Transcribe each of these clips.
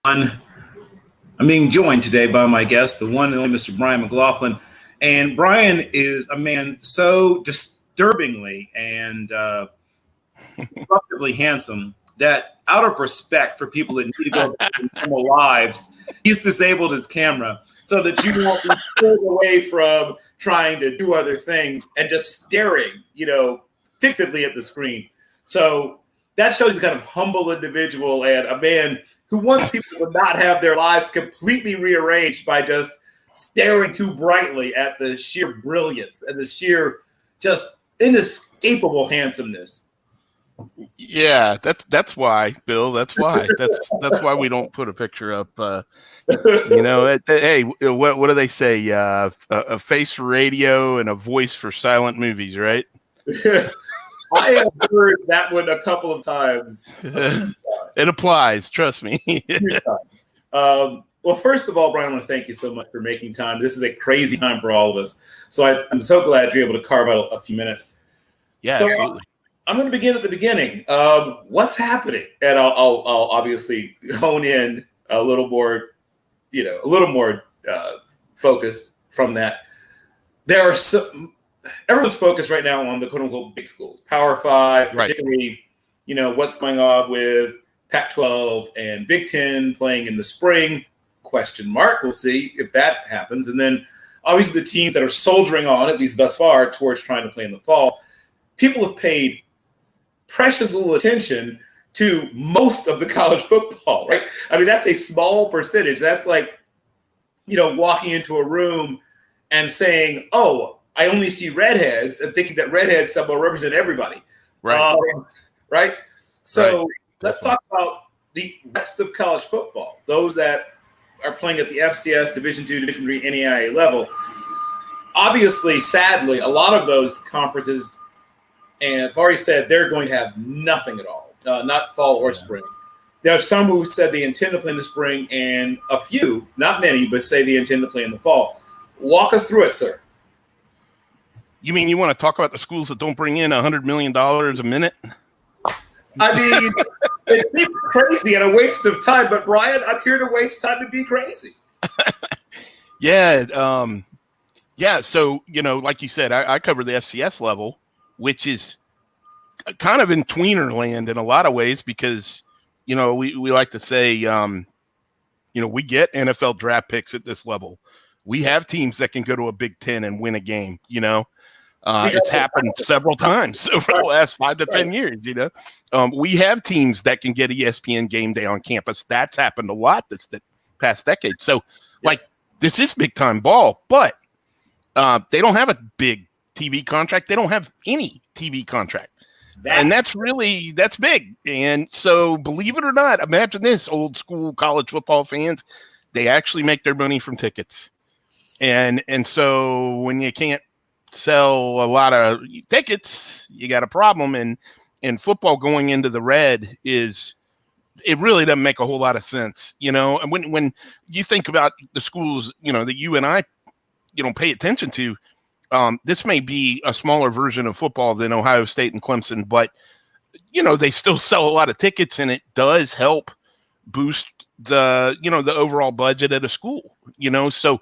I'm being joined today by my guest, the one and only Mr. Brian McLaughlin. And Brian is a man so disturbingly and disruptively handsome that, out of respect for people that need to go back to normal lives, he's disabled his camera so that you won't be pulled away from trying to do other things and just staring, fixedly at the screen. So that shows you the kind of humble individual and a man who wants people to not have their lives completely rearranged by just staring too brightly at the sheer brilliance and the sheer just inescapable handsomeness. Yeah, that's why, Bill. That's why. That's why we don't put a picture up. Hey, what do they say? A face for radio and a voice for silent movies, right? I have heard that one a couple of times. It applies, trust me. Well, first of all, Brian, I want to thank you so much for making time. This is a crazy time for all of us. So I'm so glad you're able to carve out a few minutes. Yeah, so, absolutely. I'm going to begin at the beginning. What's happening? And I'll obviously hone in a little more, focused from that. There are everyone's focused right now on the quote unquote big schools, Power Five, particularly, what's going on with Pac-12 and Big Ten playing in the spring, ? We'll see if that happens. And then obviously the teams that are soldiering on, at least thus far, towards trying to play in the fall. People have paid precious little attention to most of the college football, right? I mean, that's a small percentage. That's like, walking into a room and saying, oh, I only see redheads, and thinking that redheads somehow represent everybody. Right. Right. So let's talk about the rest of college football, those that are playing at the FCS, Division II, Division III, NAIA level. Obviously, sadly, a lot of those conferences, and I've already said, they're going to have nothing at all, not fall or spring. There are some who said they intend to play in the spring, and a few, not many, but say they intend to play in the fall. Walk us through it, sir. You mean you want to talk about the schools that don't bring in $100 million a minute? I mean, it seems crazy and a waste of time, but Brian, I'm here to waste time to be crazy. Yeah. So, like you said, I cover the FCS level, which is kind of in tweener land in a lot of ways because, we like to say, we get NFL draft picks at this level. We have teams that can go to a Big Ten and win a game, It's happened several times over the last 5 to 10 years, We have teams that can get ESPN Game Day on campus. That's happened a lot this past decade. So, this is big-time ball, but they don't have a big TV contract. They don't have any TV contract. That's big. And so, believe it or not, imagine this, old school college football fans, they actually make their money from tickets. And so when you can't sell a lot of tickets, you got a problem. And football going into the red it really doesn't make a whole lot of sense, And when you think about the schools, that you and I, pay attention to, this may be a smaller version of football than Ohio State and Clemson, but they still sell a lot of tickets, and it does help boost the overall budget at a school. So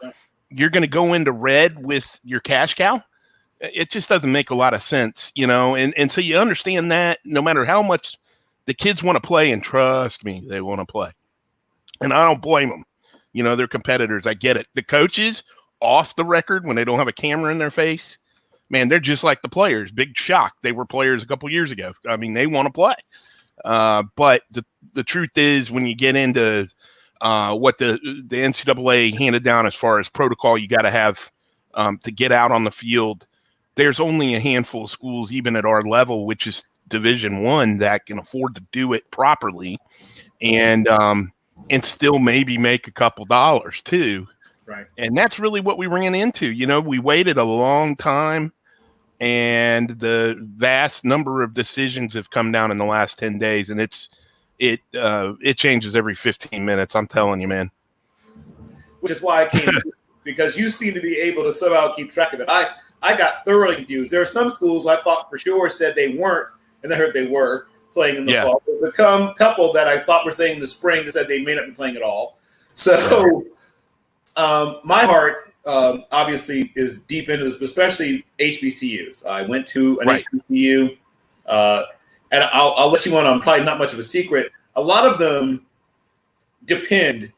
you're going to go into red with your cash cow. It just doesn't make a lot of sense, and so you understand that no matter how much the kids want to play, and trust me, they want to play, and I don't blame them. They're competitors. I get it. The coaches off the record when they don't have a camera in their face, man, they're just like the players. Big shock. They were players a couple years ago. I mean, they want to play. But the truth is when you get into what the NCAA handed down as far as protocol you got to have to get out on the field, there's only a handful of schools, even at our level, which is Division I, that can afford to do it properly and still maybe make a couple dollars too. Right. And that's really what we ran into. We waited a long time, and the vast number of decisions have come down in the last 10 days, and it changes every 15 minutes. I'm telling you, man. Which is why I came because you seem to be able to somehow keep track of it. I got thoroughly confused. There are some schools I thought for sure said they weren't, and I heard they were. playing in the Yeah. fall. There's a couple that I thought were staying in the spring that said they may not be playing at all. So my heart obviously is deep into this, but especially HBCUs. I went to an HBCU, and I'll let you on. I'm probably not much of a secret. A lot of them depend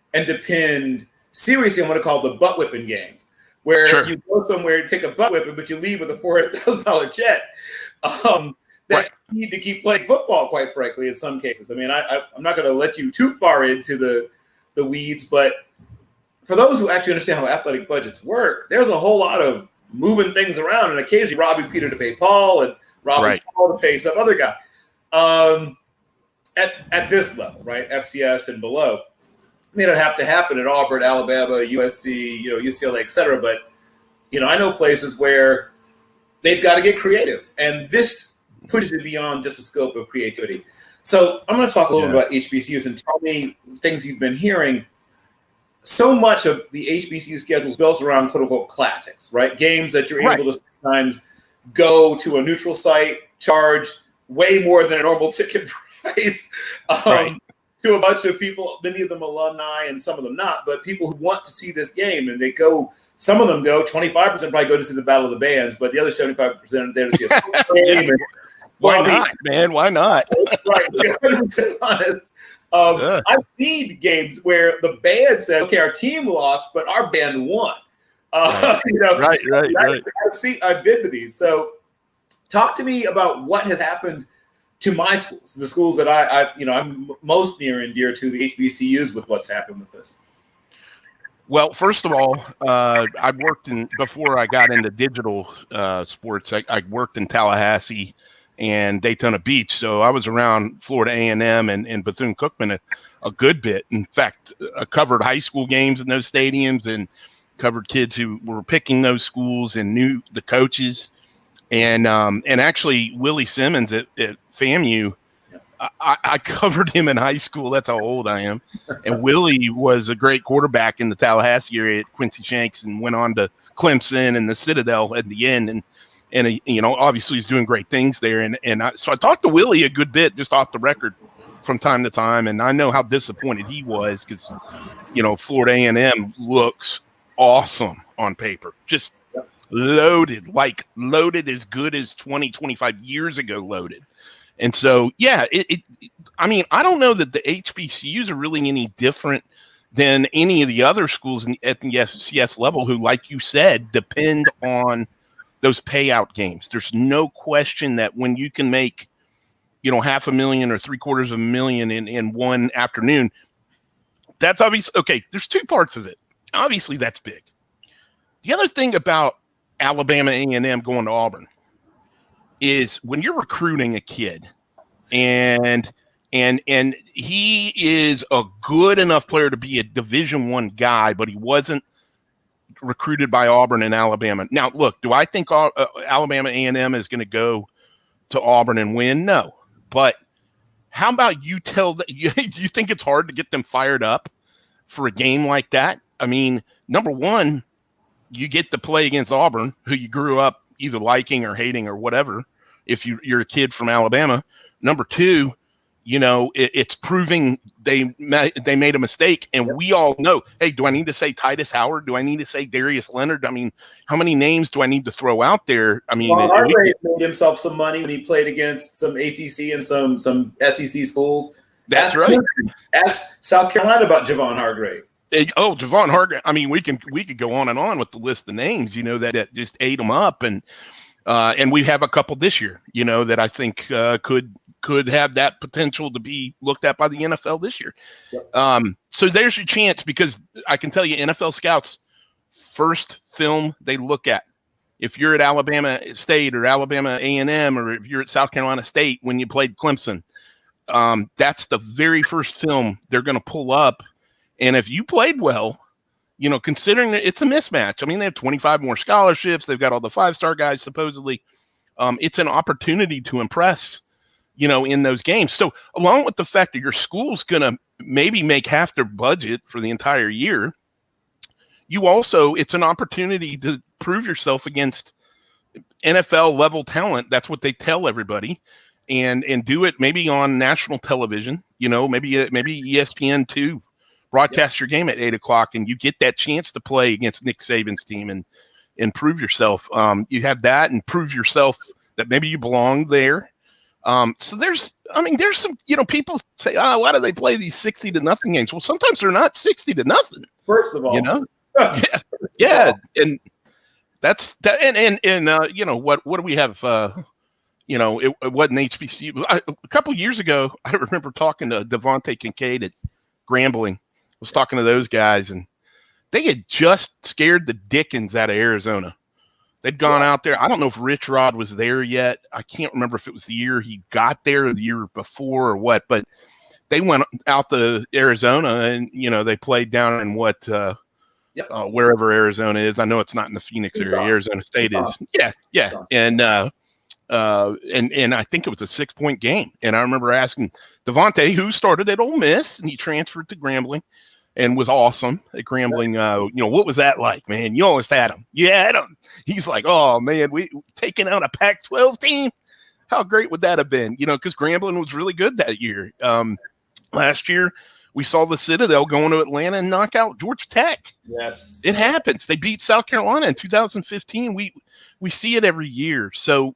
seriously on what I call the butt whipping games, where you go somewhere and take a butt whipping, but you leave with a $4,000 check. That you need to keep playing football, quite frankly, in some cases. I mean, I'm not going to let you too far into the weeds, but for those who actually understand how athletic budgets work, there's a whole lot of moving things around and occasionally robbing Peter to pay Paul and robbing Paul to pay some other guy. At this level, right, FCS and below, it may not have to happen at Auburn, Alabama, USC, UCLA, et cetera. But, I know places where they've got to get creative. And this pushes it beyond just the scope of creativity. So I'm going to talk a little bit about HBCUs and tell me things you've been hearing. So much of the HBCU schedule is built around quote unquote classics, right? Games that you're able to sometimes go to a neutral site, charge way more than a normal ticket price to a bunch of people, many of them alumni and some of them not, but people who want to see this game, and they go. Some of them go. 25% probably go to see the Battle of the Bands, but the other 75% are there to see a game. Why not, man? Why not? Right. To be 100% honest. I've seen games where the band said, "Okay, our team lost, but our band won." I've been to these. So, talk to me about what has happened to my schools, the schools that I'm most near and dear to, the HBCUs, with what's happened with this. Well, first of all, I worked before I got into digital sports. I worked in Tallahassee and Daytona Beach, so I was around Florida A&M and Bethune-Cookman a good bit. In fact, I covered high school games in those stadiums and covered kids who were picking those schools and knew the coaches. And actually, Willie Simmons at FAMU, I covered him in high school. That's how old I am. And Willie was a great quarterback in the Tallahassee area at Quincy Shanks and went on to Clemson and the Citadel at the end. And obviously he's doing great things there. So I talked to Willie a good bit just off the record from time to time. And I know how disappointed he was because, Florida A&M looks awesome on paper. Just loaded as good as 20, 25 years ago loaded. And so, I don't know that the HBCUs are really any different than any of the other schools at the FCS level who, like you said, depend on those payout games. There's no question that when you can make, $500,000 or $750,000 in one afternoon, that's obvious. Okay, there's two parts of it. Obviously, that's big. The other thing about Alabama A&M going to Auburn is when you're recruiting a kid and he is a good enough player to be a Division I guy, but he wasn't recruited by Auburn and Alabama. Now, look, do I think Alabama A&M is going to go to Auburn and win? No. But how about you do you think it's hard to get them fired up for a game like that? I mean, number one, you get to play against Auburn, who you grew up either liking or hating or whatever, if you're a kid from Alabama. Number two, it's proving they made a mistake. And we all know, hey, do I need to say Titus Howard? Do I need to say Darius Leonard? I mean, how many names do I need to throw out there? I mean, Hargrave made himself some money when he played against some ACC and some SEC schools. That's right. Ask South Carolina about Javon Hargrave. Javon Hargrave. I mean, we could go on and on with the list of names, that just ate them up. And we have a couple this year, that I think could have that potential to be looked at by the NFL this year. Yep. So there's your chance, because I can tell you NFL scouts, first film they look at, if you're at Alabama State or Alabama A&M, or if you're at South Carolina State when you played Clemson, that's the very first film they're going to pull up. And if you played well, considering that it's a mismatch, I mean, they have 25 more scholarships. They've got all the 5-star guys, supposedly. It's an opportunity to impress, in those games. So along with the fact that your school's going to maybe make half their budget for the entire year, it's an opportunity to prove yourself against NFL level talent. That's what they tell everybody. and do it maybe on national television. Maybe ESPN2 broadcast your game at 8:00, and you get that chance to play against Nick Saban's team and prove yourself. You have that and prove yourself that maybe you belong there. So there's some, people say, why do they play these 60-0 games? Well, sometimes they're not 60-0. First of all, yeah. And that's that. And what do we have? It wasn't HBCU. A couple years ago, I remember talking to Devontae Kincaid at Grambling. I was talking to those guys, and they had just scared the dickens out of Arizona. They'd gone out there. I don't know if Rich Rod was there yet. I can't remember if it was the year he got there or the year before or what, but they went out to Arizona and, they played down in wherever Arizona is. I know it's not in the Phoenix area. Arizona State is. Yeah. And I think it was a 6-point game. And I remember asking Devontae, who started at Ole Miss, and he transferred to Grambling and was awesome at Grambling. What was that like, man? You always had him. You had him. He's like, oh, man, we taking out a Pac-12 team. How great would that have been? Because Grambling was really good that year. Last year, we saw the Citadel going to Atlanta and knock out Georgia Tech. Yes. It happens. They beat South Carolina in 2015. We see it every year. So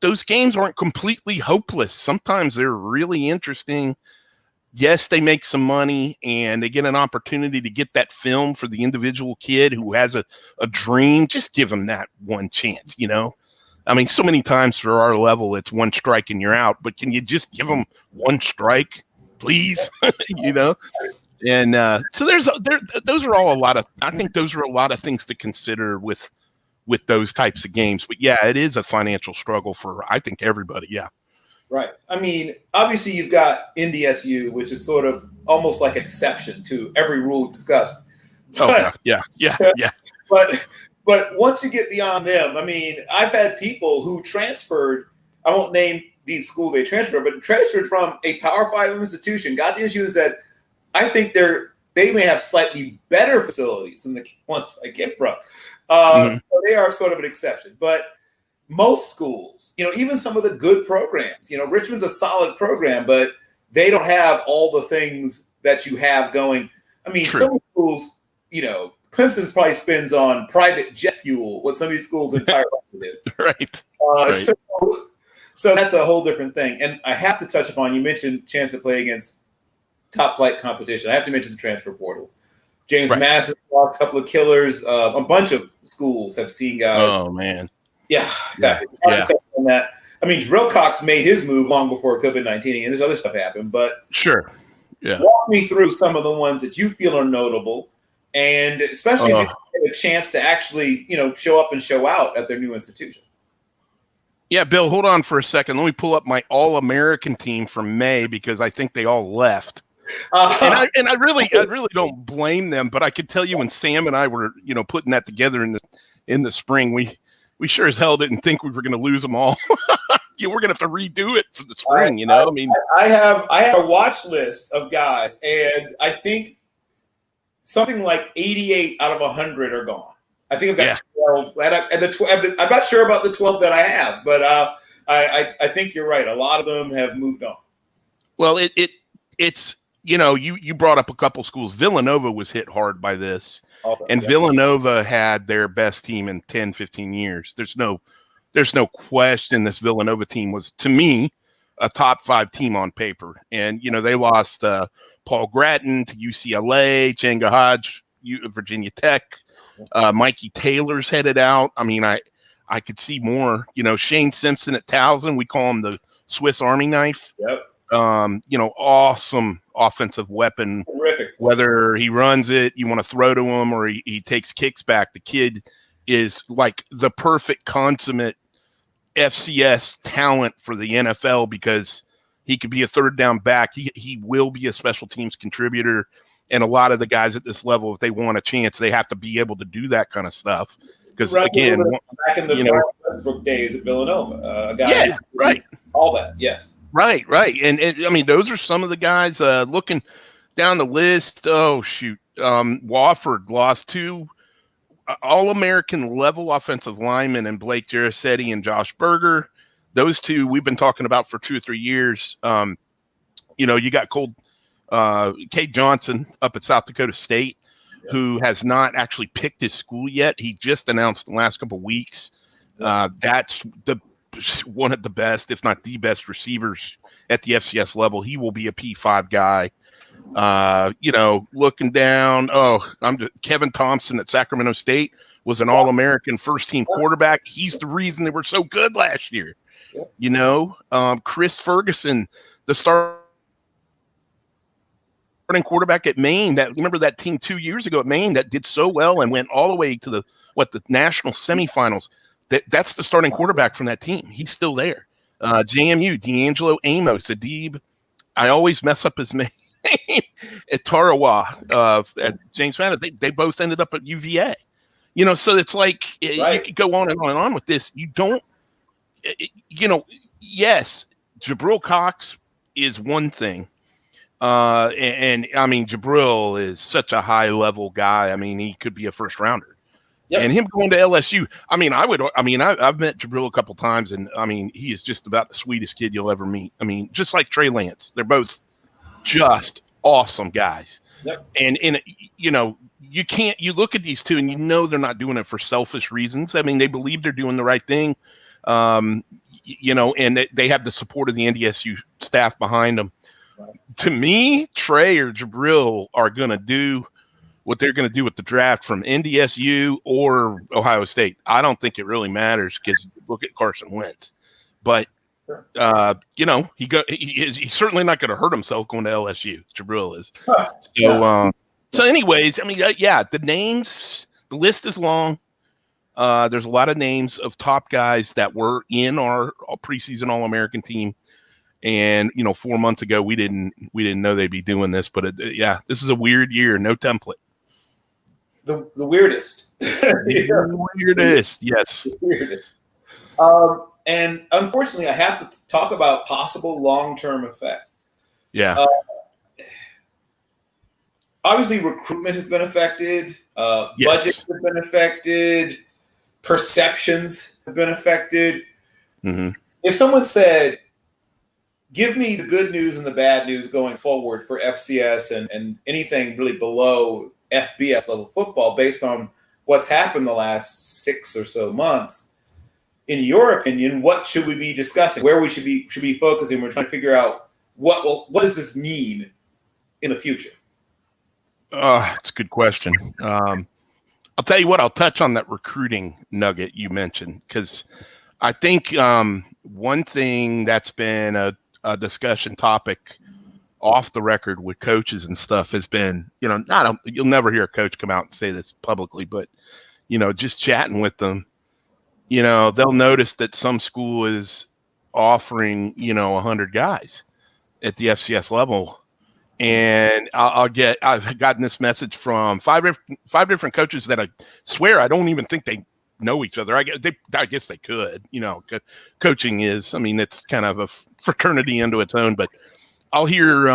those games aren't completely hopeless. Sometimes they're really interesting. Yes, they make some money and they get an opportunity to get that film for the individual kid who has a dream. Just give them that one chance, so many times for our level, it's one strike and you're out, but can you just give them one strike, please? And so those are all I think those are a lot of things to consider with those types of games. But yeah, it is a financial struggle for, I think, everybody. Yeah. Right. Obviously you've got NDSU, which is sort of almost like an exception to every rule discussed. Yeah. But once you get beyond them, I've had people who transferred, I won't name the school they transferred, but transferred from a Power 5 institution, got the issue and said, I think they may have slightly better facilities than the ones I get from. So they are sort of an exception. But most schools, even some of the good programs, Richmond's a solid program, but they don't have all the things that you have going. Some schools, Clemson's probably spends on private jet fuel what some of these schools' entire life is. Right. So that's a whole different thing. And I have to touch upon, you mentioned chance to play against top flight competition. I have to mention the transfer portal. James Mass has lost a couple of killers. A bunch of schools have seen guys. Oh, man. Yeah. On that. Drill Cox made his move long before COVID-19 and this other stuff happened. But sure. Yeah. Walk me through some of the ones that you feel are notable. And especially if you get a chance to actually, show up and show out at their new institution. Yeah, Bill, hold on for a second. Let me pull up my All-American team from May because I think they all left. And I really don't blame them, but I could tell you when Sam and I were, putting that together in the spring, we sure as hell didn't think we were going to lose them all. We're going to have to redo it for the spring, I have a watch list of guys, and I think something like 88 out of 100 are gone. I think I've got 12, and I'm not sure about the 12 that I have, but I think you're right. A lot of them have moved on. Well, it's you brought up a couple schools. Villanova was hit hard by this, Villanova had their best team in 10, 15 years. There's no question this Villanova team was, to me, a top 5 team on paper. And, they lost Paul Gratton to UCLA, Jenga Hodge, Virginia Tech. Mikey Taylor's headed out. I could see more. Shane Simpson at Towson, we call him the Swiss Army knife. Yep. Awesome offensive weapon. Terrific. Whether he runs it, you want to throw to him, or he takes kicks back. The kid is like the perfect consummate FCS talent for the NFL because he could be a third down back. He will be a special teams contributor. And a lot of the guys at this level, if they want a chance, they have to be able to do that kind of stuff. Because again, back in the Westbrook days at Villanova, a guy, all that, yes, right. And those are some of the guys looking down the list. Oh shoot, Wofford lost 2 All-American level offensive linemen in Blake Jarasetti and Josh Berger. those two we've been talking about for 2 or 3 years. You got Cade Johnson up at South Dakota State, who has not actually picked his school yet. He just announced in the last couple of weeks. That's one of the best, if not the best, receivers at the FCS level. He will be a P5 guy. Looking down, Kevin Thompson at Sacramento State was an All-American first-team quarterback. He's the reason they were so good last year. Chris Ferguson, the starting quarterback at Maine. Remember that team 2 years ago at Maine that did so well and went all the way to the national semifinals. That's the starting quarterback from that team. He's still there. JMU, D'Angelo Amos, Adib. I always mess up his name. At Tarawa, at James Madison, they both ended up at UVA. So it's like you could go on and on and on with this. You don't, yes, Jabril Cox is one thing. And I mean, Jabril is such a high level guy. I mean, he could be a first rounder. Yep. And him going to LSU, I've met Jabril a couple times, and I mean, he is just about the sweetest kid you'll ever meet. I mean, just like Trey Lance, they're both just awesome guys. Yep. And you look at these two and they're not doing it for selfish reasons. I mean, they believe they're doing the right thing. And they have the support of the NDSU staff behind them. Right. To me, Trey or Jabril are going to do what they're going to do with the draft from NDSU or Ohio State. I don't think it really matters because look at Carson Wentz. But he's certainly not going to hurt himself going to LSU. Jabril is. So anyways, I mean, the names, the list is long. There's a lot of names of top guys that were in our preseason All-American team. And, 4 months ago, we didn't know they'd be doing this, but this is a weird year. No template. The weirdest. The weirdest. Yes. The weirdest. And unfortunately, I have to talk about possible long-term effects. Yeah. Obviously, recruitment has been affected. Budgets have been affected. Perceptions have been affected. Mm-hmm. If someone said, give me the good news and the bad news going forward for FCS and anything really below FBS level football based on what's happened the last 6 or so months, in your opinion, what should we be discussing? Where we should be focusing? We're trying to figure out what does this mean in the future? It's a good question. I'll tell you what, I'll touch on that recruiting nugget you mentioned, because I think one thing that's been a discussion topic off the record with coaches and stuff has been, you'll never hear a coach come out and say this publicly, but, just chatting with them, they'll notice that some school is offering, 100 guys at the FCS level. And I've gotten this message from five different coaches that I swear I don't even think they know each other. I guess they could, coaching is, it's kind of a fraternity into its own, but I'll hear,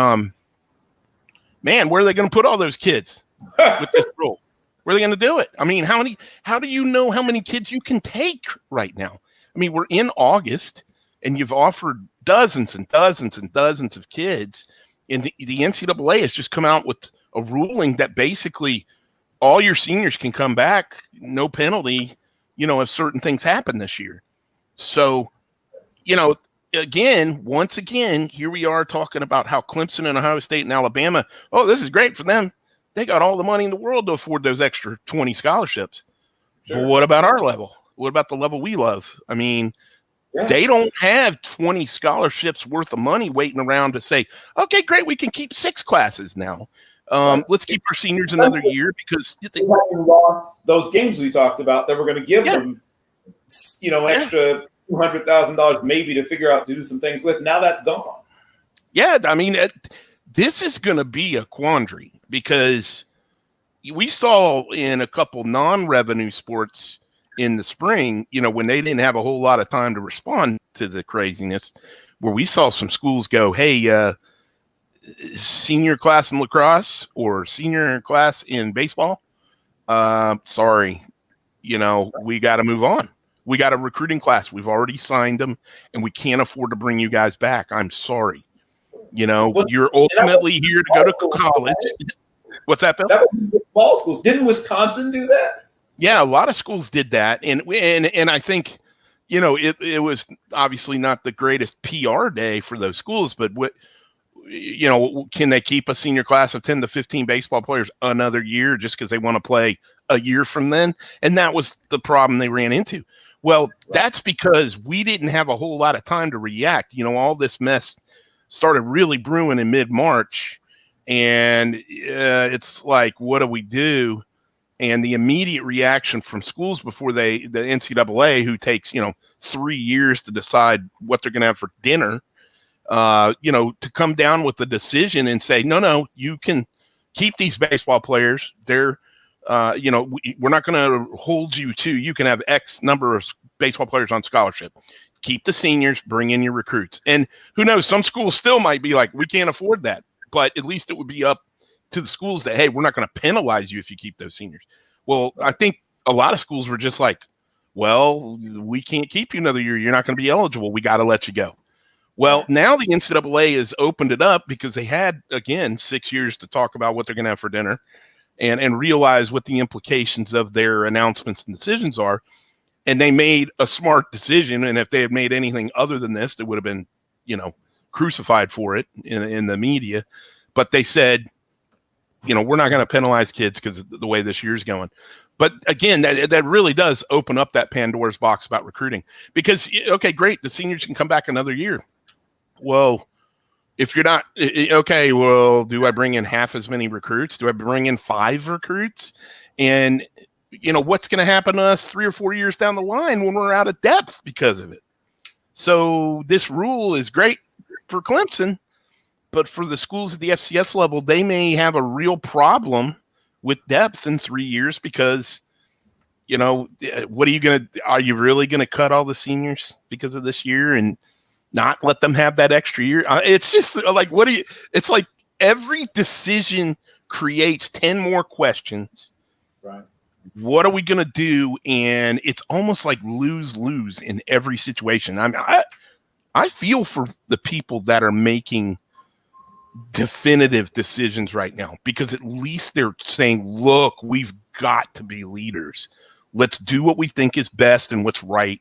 man, where are they going to put all those kids with this rule? Where are they going to do it? How do you know how many kids you can take right now? We're in August and you've offered dozens and dozens and dozens of kids, and the NCAA has just come out with a ruling that basically all your seniors can come back, no penalty, if certain things happen this year. So, once again, here we are talking about how Clemson and Ohio State and Alabama, this is great for them. They got all the money in the world to afford those extra 20 scholarships. Sure. But what about our level? What about the level we love? They don't have 20 scholarships worth of money waiting around to say, okay, great, we can keep 6 classes now. Let's keep our seniors another year because they lost those games we talked about that we're going to give them, extra $200,000 maybe to figure out to do some things with. Now that's gone. Yeah, this is going to be a quandary because we saw in a couple non-revenue sports in the spring, when they didn't have a whole lot of time to respond to the craziness, where we saw some schools go, hey, senior class in lacrosse or senior class in baseball, sorry, we got to move on. we got a recruiting class. We've already signed them, and we can't afford to bring you guys back. I'm sorry. You know, Well, you're ultimately here to go to college. What's that, Bill? That was small schools. Didn't Wisconsin do that? Yeah, a lot of schools did that, and I think, you know, it was obviously not the greatest PR day for those schools, but what, you know, can they keep a senior class of 10 to 15 baseball players another year just because they want to play a year from then? And that was the problem they ran into. Well, that's because we didn't have a whole lot of time to react. You know, all this mess started really brewing in mid-March, and it's like, what do we do? And the immediate reaction from schools before the NCAA, who takes, you know, 3 years to decide what they're going to have for dinner, you know, to come down with the decision and say, no, you can keep these baseball players. They're, you know, we're not going to hold you to, you can have X number of baseball players on scholarship. Keep the seniors, bring in your recruits. And who knows, some schools still might be like, we can't afford that. But at least it would be up to the schools that, hey, we're not going to penalize you if you keep those seniors. Well, I think a lot of schools were just like, well, we can't keep you another year. You're not going to be eligible. We got to let you go. Well, now the NCAA has opened it up because they had, again, 6 years to talk about what they're going to have for dinner and realize what the implications of their announcements and decisions are. And they made a smart decision. And if they had made anything other than this, they would have been, you know, crucified for it in the media. But they said, you know, we're not going to penalize kids because of the way this year's going. But again, that really does open up that Pandora's box about recruiting. Because, okay, great, the seniors can come back another year. Well, if you're not, okay, well, do I bring in half as many recruits? Do I bring in 5 recruits? And, you know, what's going to happen to us 3 or 4 years down the line when we're out of depth because of it? So this rule is great for Clemson, but for the schools at the FCS level, they may have a real problem with depth in 3 years because, you know, are you really going to cut all the seniors because of this year and not let them have that extra year? It's just like, it's like every decision creates 10 more questions. Right. What are we going to do? And it's almost like lose-lose in every situation. I mean, I feel for the people that are making definitive decisions right now, because at least they're saying, look, we've got to be leaders. Let's do what we think is best and what's right.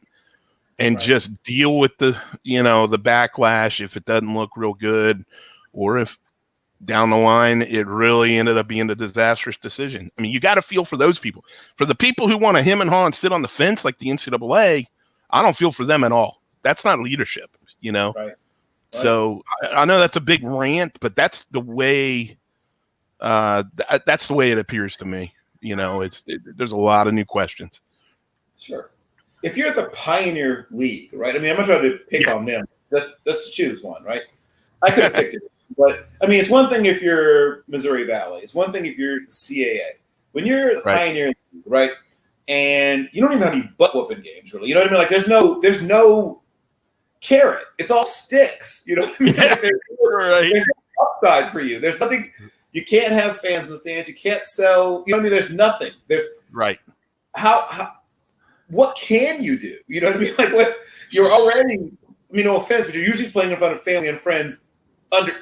And just deal with the, you know, the backlash if it doesn't look real good, or if down the line it really ended up being a disastrous decision. I mean, you got to feel for those people. For the people who want to hem and haw and sit on the fence like the NCAA, I don't feel for them at all. That's not leadership, you know? Right. So I know that's a big rant, but that's the way that's the way it appears to me. You know, there's a lot of new questions. Sure. If you're at the Pioneer League, right? I mean, I'm not trying to pick on them. Let's choose one, right? I could have picked it. But, I mean, it's one thing if you're Missouri Valley. It's one thing if you're the CAA. When you're the Pioneer League, right, and you don't even have any butt-whooping games, really. You know what I mean? Like, there's no carrot. It's all sticks. You know what I mean? Like, there's no upside for you. There's nothing. You can't have fans in the stands. You can't sell. You know what I mean? There's nothing. How what can you do? You know what I mean? Like, what you're already, I mean, no offense, but you're usually playing in front of family and friends under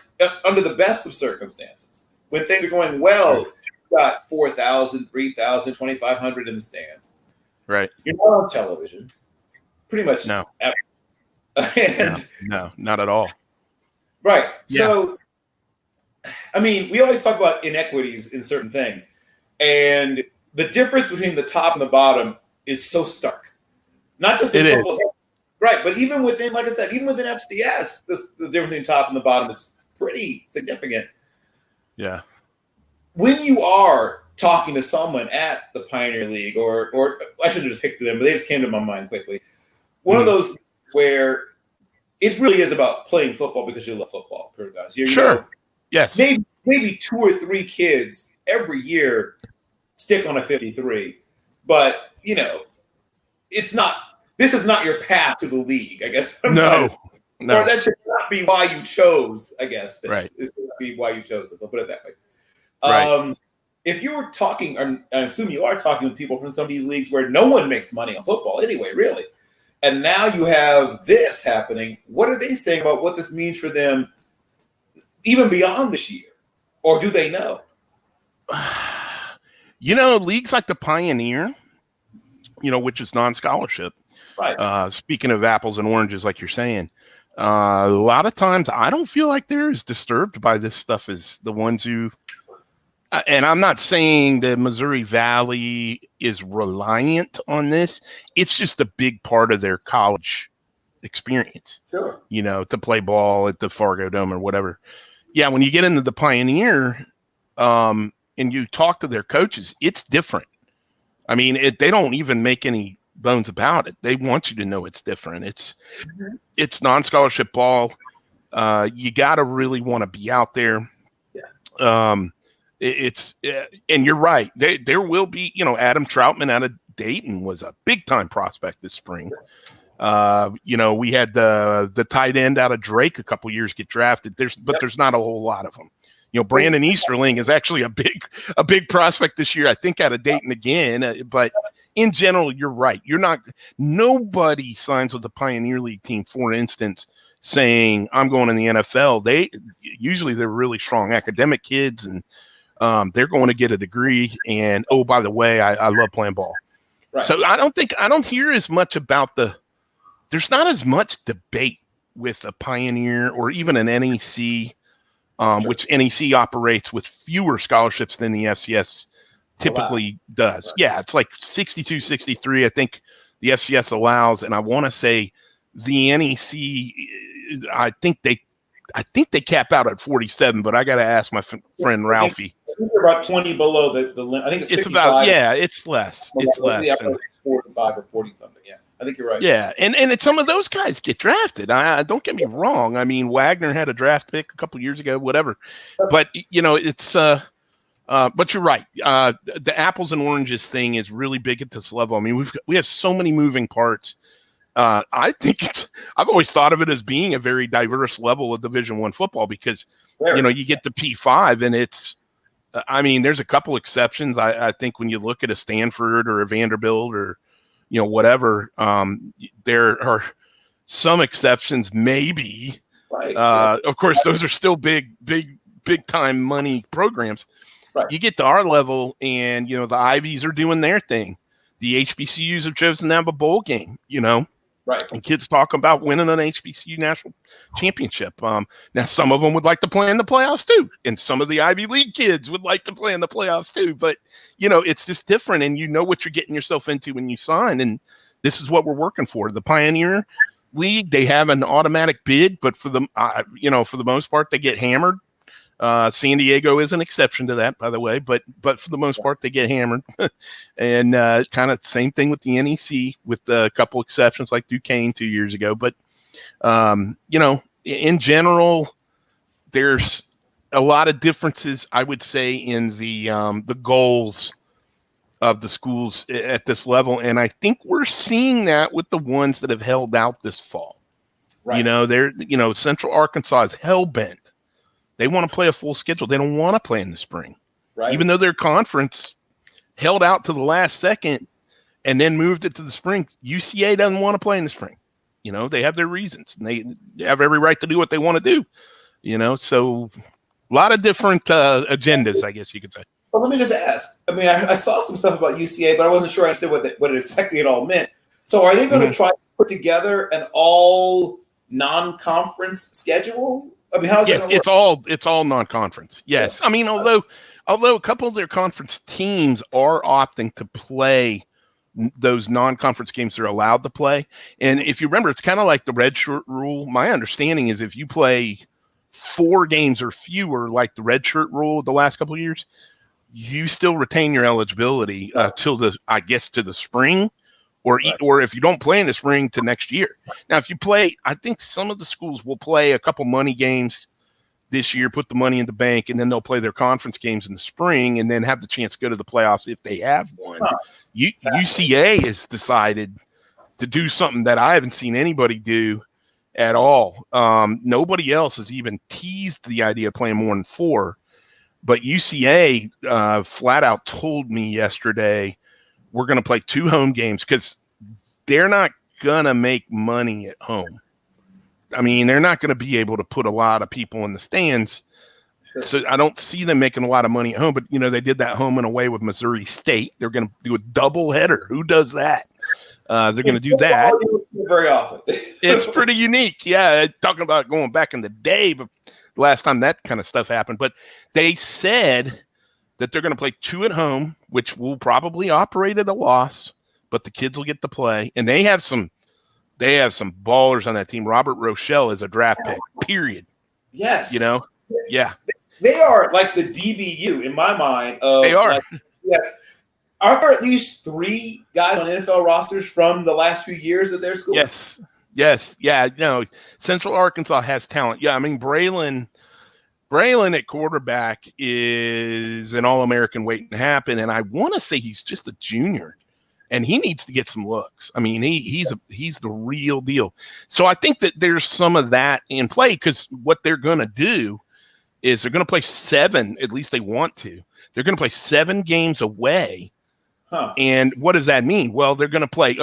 the best of circumstances. When things are going well, you've got 4,000, 3,000, 2,500 in the stands. Right. You're not on television. Pretty much no. Ever. No, not at all. Right. Yeah. So, I mean, we always talk about inequities in certain things. And the difference between the top and the bottom is so stark. Not just in football, right? But even within, like I said, even within FCS, the difference between top and the bottom is pretty significant. Yeah. When you are talking to someone at the Pioneer League, or I shouldn't have just picked them, but they just came to my mind quickly. One of those where it really is about playing football because you love football, guys. You know, yes. Maybe 2 or 3 kids every year stick on a 53, but you know, this is not your path to the league, I guess. No. Or that should not be why you chose, I guess. Right. It should not be why you chose this. I'll put it that way. Right. if you were talking, or I assume you are talking with people from some of these leagues where no one makes money on football anyway, really, and now you have this happening, what are they saying about what this means for them even beyond this year? Or do they know? Leagues like the Pioneer, which is non-scholarship. Right. Speaking of apples and oranges, like you're saying, a lot of times I don't feel like they're as disturbed by this stuff as the ones who, and I'm not saying the Missouri Valley is reliant on this. It's just a big part of their college experience, Sure. To play ball at the Fargo Dome or whatever. Yeah, when you get into the Pioneer, and you talk to their coaches, it's different. I mean, they don't even make any bones about it. They want you to know it's different. It's non-scholarship ball. You got to really want to be out there. Yeah. And you're right. There will be, Adam Troutman out of Dayton was a big time prospect this spring. We had the tight end out of Drake a couple years get drafted. There's not a whole lot of them. Brandon Easterling is actually a big prospect this year, I think, out of Dayton again. But in general, you're right. Nobody signs with the Pioneer League team, for instance, saying I'm going in the NFL. They're really strong academic kids, and they're going to get a degree. And oh, by the way, I love playing ball. Right. So I don't hear as much about there's not as much debate with a Pioneer or even an NEC. Which NEC operates with fewer scholarships than the FCS typically does. Right. Yeah, it's like 62, 63, I think the FCS allows. And I want to say the NEC, I think they cap out at 47, but I got to ask my friend Ralphie. I think they're about 20 below the limit. I think it's 65. It's less. It's less. 45 or 40 something, yeah. I think you're right. Yeah, and some of those guys get drafted. Don't get me wrong. I mean, Wagner had a draft pick a couple years ago, whatever. But it's but you're right. The apples and oranges thing is really big at this level. I mean, we have so many moving parts. I think I've always thought of it as being a very diverse level of Division I football because you get the P5 and it's. There's a couple exceptions. I think when you look at a Stanford or a Vanderbilt or whatever, there are some exceptions, maybe. Right. Of course, those are still big time money programs. Right. You get to our level, and the Ivies are doing their thing. The HBCUs have chosen to have a bowl game. Right. And kids talk about winning an HBCU national championship. Now, some of them would like to play in the playoffs too, and some of the Ivy League kids would like to play in the playoffs too. But it's just different, and what you're getting yourself into when you sign. And this is what we're working for. The Pioneer League, they have an automatic bid, but for the for the most part, they get hammered. San Diego is an exception to that, by the way, but for the most part, they get hammered. And kind of same thing with the NEC, with a couple exceptions like Duquesne 2 years ago. But in general, there's a lot of differences, I would say, in the goals of the schools at this level, and I think we're seeing that with the ones that have held out this fall. Right. Central Arkansas is hell bent. They want to play a full schedule. They don't want to play in the spring. Right. Even though their conference held out to the last second and then moved it to the spring, UCA doesn't want to play in the spring. They have their reasons, and they have every right to do what they want to do. So a lot of different agendas, I guess you could say. Well, let me just ask. I saw some stuff about UCA, but I wasn't sure I understood what exactly it all meant. So are they going to try to put together an all non-conference schedule? How's yes, it's all non-conference. Yes. Yeah. Although a couple of their conference teams are opting to play those non-conference games they're allowed to play. And if you remember, it's kind of like the redshirt rule. My understanding is if you play 4 games or fewer, like the redshirt rule the last couple of years, you still retain your eligibility till to the spring. Or if you don't play in the spring to next year. Now, if you play, I think some of the schools will play a couple money games this year, put the money in the bank, and then they'll play their conference games in the spring and then have the chance to go to the playoffs if they have one. UCA has decided to do something that I haven't seen anybody do at all. Nobody else has even teased the idea of playing more than 4. But UCA flat out told me yesterday we're going to play 2 home games because they're not going to make money at home. I mean, they're not going to be able to put a lot of people in the stands. Sure. So I don't see them making a lot of money at home. But, they did that home and away with Missouri State. They're going to do a double header. Who does that? They're going to do that. Very often. It's pretty unique. Yeah, talking about going back in the day, but the last time that kind of stuff happened. But they said that they're going to play 2 at home, which will probably operate at a loss, but the kids will get to play. And they have some ballers on that team. Robert Rochelle is a draft pick, period. Yes. Yeah. They are like the DBU in my mind. They are. Yes. Are there at least 3 guys on NFL rosters from the last few years at their school? Yes. Yeah. Central Arkansas has talent. Yeah. I mean, Braylon at quarterback is an All-American waiting to happen. And I want to say he's just a junior and he needs to get some looks. I mean, he's the real deal. So I think that there's some of that in play because what they're going to do is they're going to play 7, at least they want to. They're going to play 7 games away. Huh. And what does that mean? Well, they're going to play,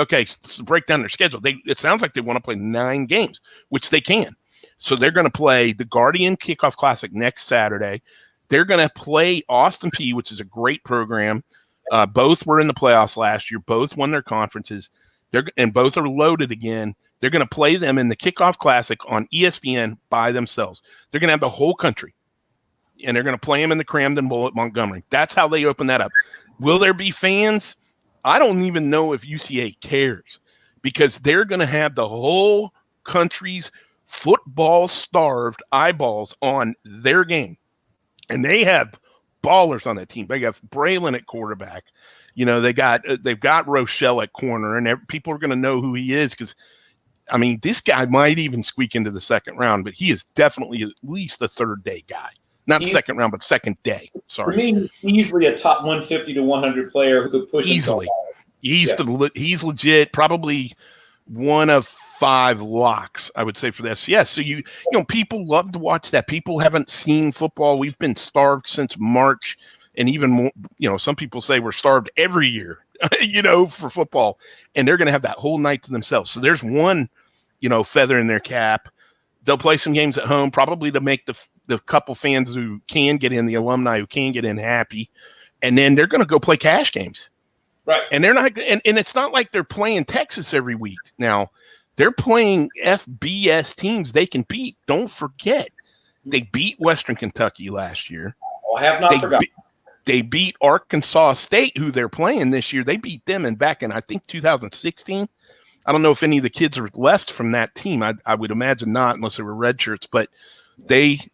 so break down their schedule. It sounds like they want to play 9 games, which they can. So they're going to play the Guardian Kickoff Classic next Saturday. They're going to play Austin Peay, which is a great program. Both were in the playoffs last year. Both won their conferences. And both are loaded again. They're going to play them in the Kickoff Classic on ESPN by themselves. They're going to have the whole country. And they're going to play them in the Cramden Bowl at Montgomery. That's how they open that up. Will there be fans? I don't even know if UCA cares because they're going to have the whole country's football-starved eyeballs on their game. And they have ballers on that team. They got Braylon at quarterback. They've got Rochelle at corner, and people are going to know who he is because, I mean, this guy might even squeak into the second round, but he is definitely at least a third-day guy. Not second round, but second day. Sorry. For me, easily a top 150 to 100 player who could push easily. He's legit. Probably one of 5 locks, I would say, for the FCS. So people love to watch that. People haven't seen football. We've been starved since March, and even more. Some people say we're starved every year. For football, and they're going to have that whole night to themselves. So there's one, feather in their cap. They'll play some games at home, probably to make the couple fans who can get in, the alumni who can get in, happy. And then they're going to go play cash games. Right. And they're not, and it's not like they're playing Texas every week. Now, they're playing FBS teams they can beat. Don't forget, they beat Western Kentucky last year. I have not forgotten. They beat Arkansas State, who they're playing this year. They beat them back in, I think, 2016. I don't know if any of the kids are left from that team. I would imagine not, unless they were red shirts. But they've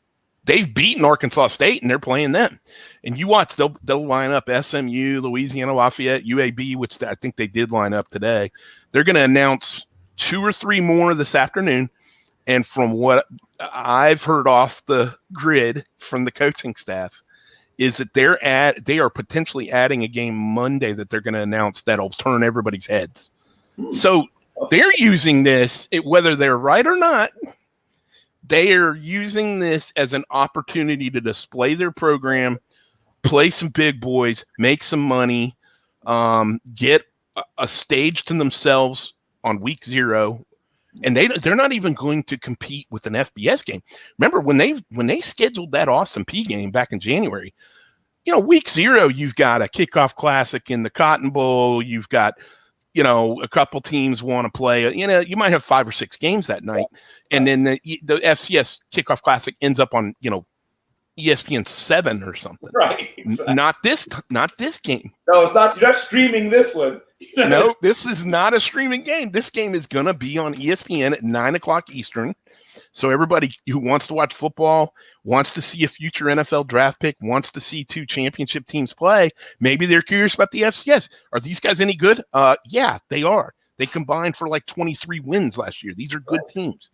beaten Arkansas State, and they're playing them. And you watch, they'll line up SMU, Louisiana Lafayette, UAB, which I think they did line up today. They're going to announce 2 or 3 more this afternoon. And from what I've heard off the grid from the coaching staff, is that they are potentially adding a game Monday that they're going to announce that'll turn everybody's heads. So they're using this, whether they're right or not, they are using this as an opportunity to display their program, play some big boys, make some money, get a stage to themselves on week 0. And they're not even going to compete with an FBS game. Remember when they scheduled that Austin Peay game back in January, week 0, you've got a kickoff classic in the Cotton Bowl. You've got, a couple teams want to play, you might have 5 or 6 games that night. And then the FCS kickoff classic ends up on, ESPN 7 or something. Right. Exactly. Not this game. No, it's not. You're not streaming this one. No, this is not a streaming game. This game is going to be on ESPN at 9:00 Eastern. So everybody who wants to watch football, wants to see a future NFL draft pick, wants to see 2 championship teams play, maybe they're curious about the FCS. Are these guys any good? Yeah, they are. They combined for like 23 wins last year. These are good teams.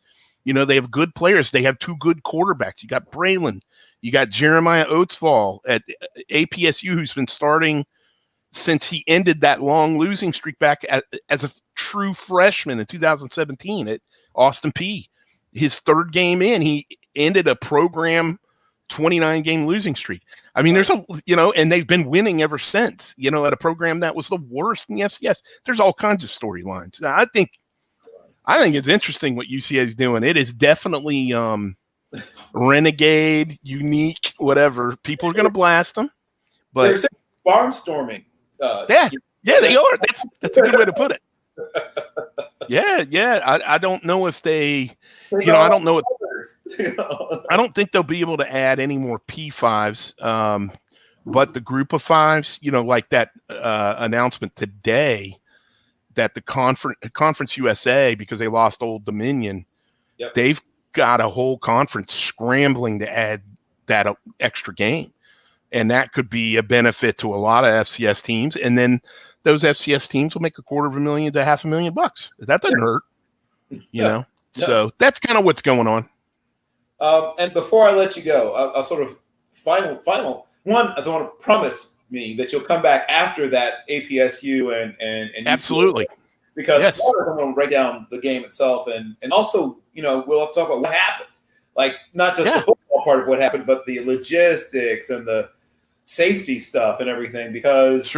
They have good players. They have 2 good quarterbacks. You got Braylon. You got Jeremiah Oatsfall at APSU, who's been starting since he ended that long losing streak back as a true freshman in 2017 at Austin Peay. His 3rd game in, he ended a program 29 game losing streak. I mean, there's and they've been winning ever since, at a program that was the worst in the FCS. There's all kinds of storylines. I think it's interesting what UCA is doing. It is definitely renegade, unique, whatever. People are going to blast them, but barnstorming. Yeah, they are. That's a good way to put it. Yeah. I don't know if I don't know. I don't think they'll be able to add any more P5s. But the group of fives, like that announcement today that the Conference USA, because they lost Old Dominion, they've got a whole conference scrambling to add that extra game. And that could be a benefit to a lot of FCS teams. And then those FCS teams will make $250,000 to $500,000. That doesn't hurt, know? So that's kind of what's going on. And before I let you go, I'll sort of final one, I want to promise me that you'll come back after that APSU and absolutely. Because I'm going to break down the game itself and also, we'll talk about what happened. Like not just the football part of what happened, but the logistics and the safety stuff and everything, because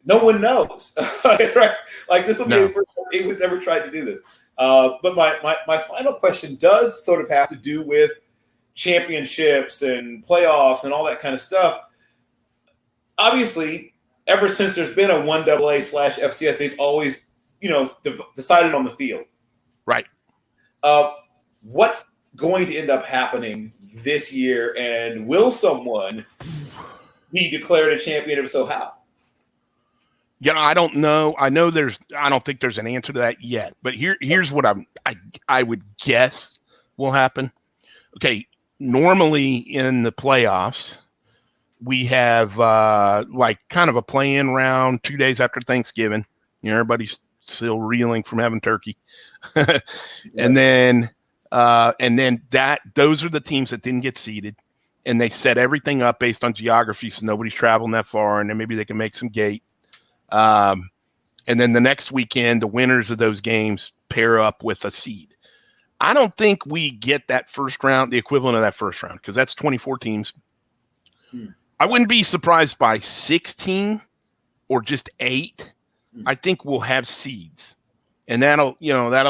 no one knows. Right? Like this will be the first time anyone's ever tried to do this. But my final question does sort of have to do with championships and playoffs and all that kind of stuff. Obviously, ever since there's been a 1AA/FCS, they've always, decided on the field. Right. What's going to end up happening this year, and will someone be declared a champion? If so, how? I don't know. I don't think there's an answer to that yet. But here's what I would guess will happen. Okay, normally in the playoffs, we have kind of a play-in round 2 days after Thanksgiving. Everybody's still reeling from having turkey, and then those are the teams that didn't get seeded, and they set everything up based on geography, so nobody's traveling that far, and then maybe they can make some gate. And then the next weekend, the winners of those games pair up with a seed. I don't think we get that first round, the equivalent of that first round, because that's 24 teams. I wouldn't be surprised by 16 or just 8. I think we'll have seeds, and that'll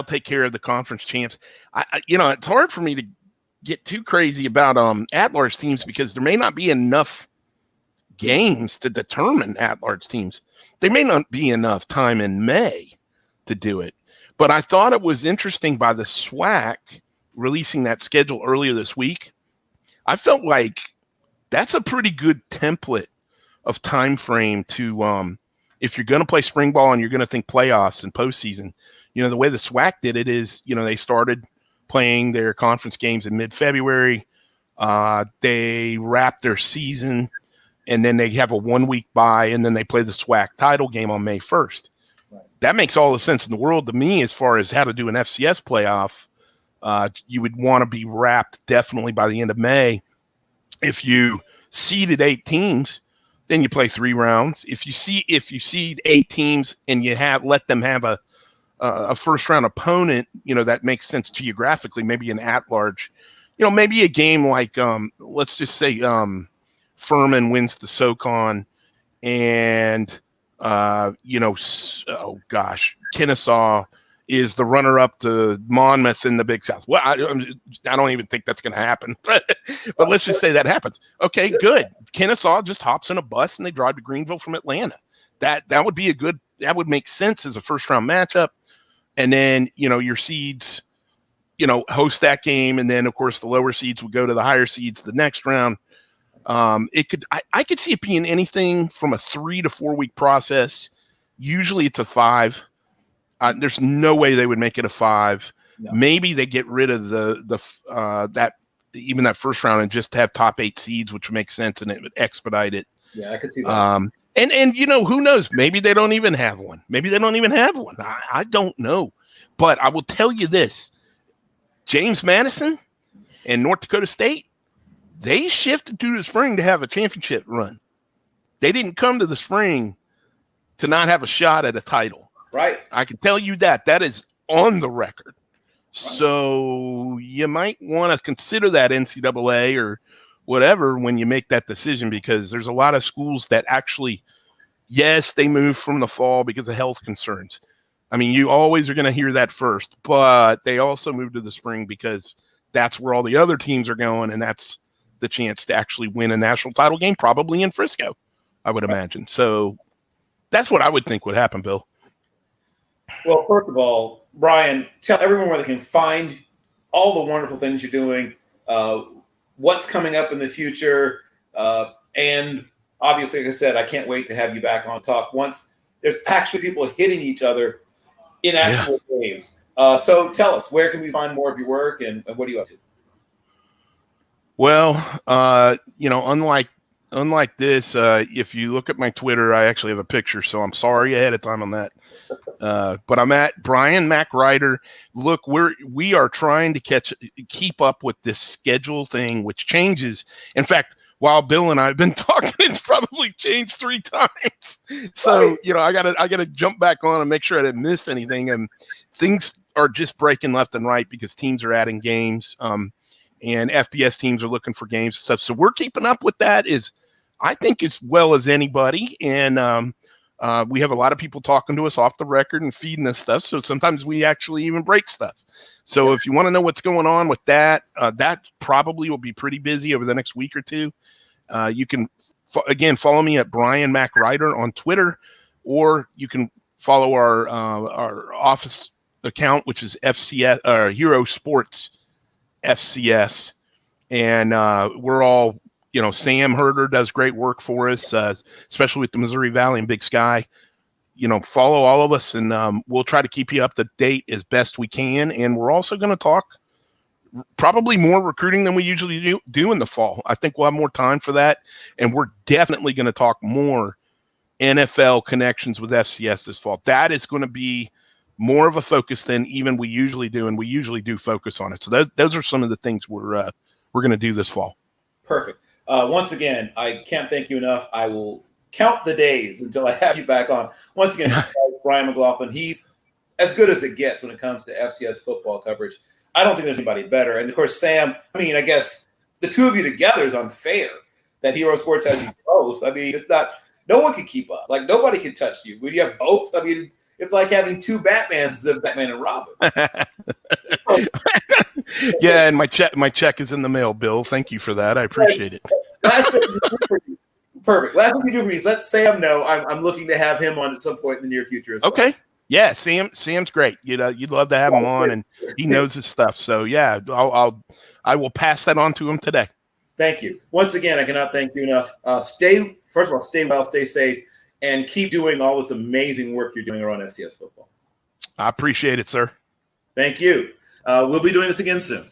take care of the conference champs. It's hard for me to get too crazy about at-large teams because there may not be enough games to determine at-large teams. There may not be enough time in May to do it. But I thought it was interesting by the SWAC releasing that schedule earlier this week. I felt like that's a pretty good template of time frame to if you're going to play spring ball and you're going to think playoffs and postseason. The way the SWAC did it is, they started playing their conference games in mid-February. They wrapped their season, and then they have a 1 week bye, and then they play the SWAC title game on May 1st. Right. That makes all the sense in the world to me as far as how to do an FCS playoff. You would want to be wrapped definitely by the end of May. If you seeded 8 teams, then you play 3 rounds. If you seed 8 teams and you let them have a first round opponent, that makes sense geographically. Maybe an at-large, maybe a game like let's just say Furman wins the SoCon, and Kennesaw is the runner-up to Monmouth in the Big South. Well, I don't even think that's going to happen, but let's just say that happens. Okay, good. Kennesaw just hops in a bus and they drive to Greenville from Atlanta. That would be that would make sense as a first-round matchup. And then, your seeds, host that game, and then of course the lower seeds would go to the higher seeds the next round. I could see it being anything from a 3 to 4 week process. Usually it's a 5. There's no way they would make it a 5. No. Maybe they get rid of that first round and just have top 8 seeds, which would make sense, and it would expedite it. Yeah, I could see that. And who knows? Maybe they don't even have one. I don't know. But I will tell you this: James Madison and North Dakota State, they shifted to the spring to have a championship run. They didn't come to the spring to not have a shot at a title. Right. I can tell you that. That is on the record. So you might want to consider that NCAA or whatever when you make that decision, because there's a lot of schools that actually, yes, they move from the fall because of health concerns. I mean, you always are going to hear that first, but they also move to the spring because that's where all the other teams are going, and that's the chance to actually win a national title game, probably in Frisco, I would imagine. So that's what I would think would happen, Bill. Well, first of all, Brian, tell everyone where they can find all the wonderful things you're doing, what's coming up in the future, and obviously, like I said, I can't wait to have you back on talk once there's actually people hitting each other in actual games. So tell us, where can we find more of your work, and what are you up to? Well, unlike this, if you look at my Twitter, I actually have a picture, so I'm sorry ahead of time on that. But I'm at Brian Mac Ryder. Look, we are trying to keep up with this schedule thing, which changes. In fact, while Bill and I have been talking, it's probably changed 3 times. So, I gotta jump back on and make sure I didn't miss anything. And things are just breaking left and right because teams are adding games. And FBS teams are looking for games and stuff. So we're keeping up with that, I think, as well as anybody. And we have a lot of people talking to us off the record and feeding us stuff. So sometimes we actually even break stuff. So if you want to know what's going on with that, that probably will be pretty busy over the next week or two. You can, again, follow me at Brian Mac Ryder on Twitter, or you can follow our office account, which is FCS, Hero Sports FCS. And we're all, Sam Herder does great work for us, especially with the Missouri Valley and Big Sky. Follow all of us, and we'll try to keep you up to date as best we can. And we're also going to talk probably more recruiting than we usually do in the fall. I think we'll have more time for that. And we're definitely going to talk more NFL connections with FCS this fall. That is going to be more of a focus than even we usually do, and we usually do focus on it. So those are some of the things we're going to do this fall. Perfect. Once again, I can't thank you enough. I will count the days until I have you back on. Once again, Brian McLaughlin, he's as good as it gets when it comes to FCS football coverage. I don't think there's anybody better. And, of course, Sam, I guess the two of you together is unfair that Hero Sports has you both. It's not – no one can keep up. Like, nobody can touch you. When you have both, it's like having 2 Batmans instead of Batman and Robin. Yeah, and my check is in the mail, Bill. Thank you for that. I appreciate it. Last thing you do for me, perfect. Last thing you do for me is let Sam know I'm looking to have him on at some point in the near future as well. Okay. Yeah, Sam's great. You'd love to have him on, and he knows his stuff. So yeah, I will pass that on to him today. Thank you. Once again, I cannot thank you enough. First of all, stay well, stay safe, and keep doing all this amazing work you're doing around FCS football. I appreciate it, sir. Thank you. We'll be doing this again soon.